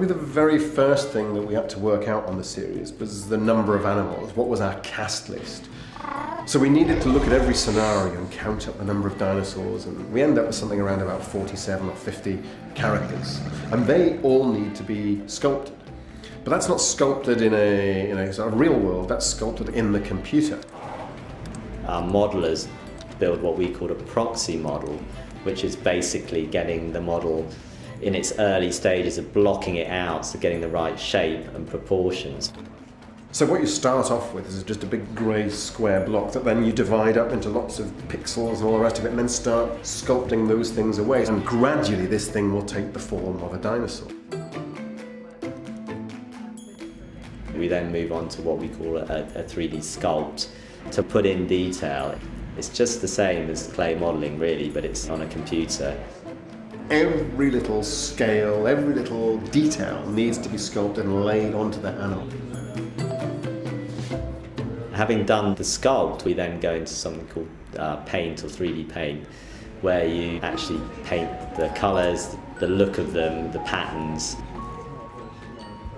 Probably the very first thing that we had to work out on the series was the number of animals. What was our cast list? So we needed to look at every scenario and count up the number of dinosaurs, and we ended up with something around about 47 or 50 characters. And they all need to be sculpted. But that's not sculpted in a sort of real world, that's sculpted in the computer. Our modelers build what we call a proxy model, which is basically getting the model in its early stages of blocking it out, so getting the right shape and proportions. So what you start off with is just a big grey square block that then you divide up into lots of pixels and all the rest of it, and then start sculpting those things away. And gradually this thing will take the form of a dinosaur. We then move on to what we call a 3D sculpt to put in detail. It's just the same as clay modelling really, but it's on a computer. Every little scale, every little detail needs to be sculpted and laid onto that animal. Having done the sculpt, we then go into something called paint or 3D paint, where you actually paint the colours, the look of them, the patterns.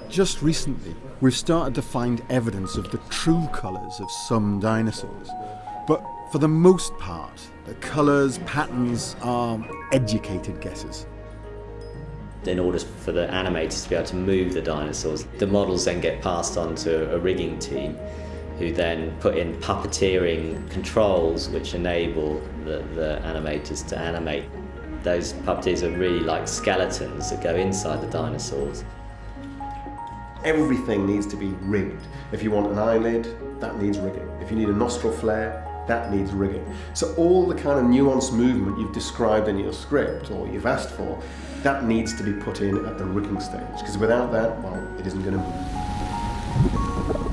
Just recently, we've started to find evidence of the true colours of some dinosaurs. But for the most part, the colours, patterns are educated guesses. In order for the animators to be able to move the dinosaurs, the models then get passed on to a rigging team who then put in puppeteering controls which enable the animators to animate. Those puppeteers are really like skeletons that go inside the dinosaurs. Everything needs to be rigged. If you want an eyelid, that needs rigging. If you need a nostril flare, that needs rigging. So all the kind of nuanced movement you've described in your script or you've asked for, that needs to be put in at the rigging stage, because without that, well, it isn't going to move.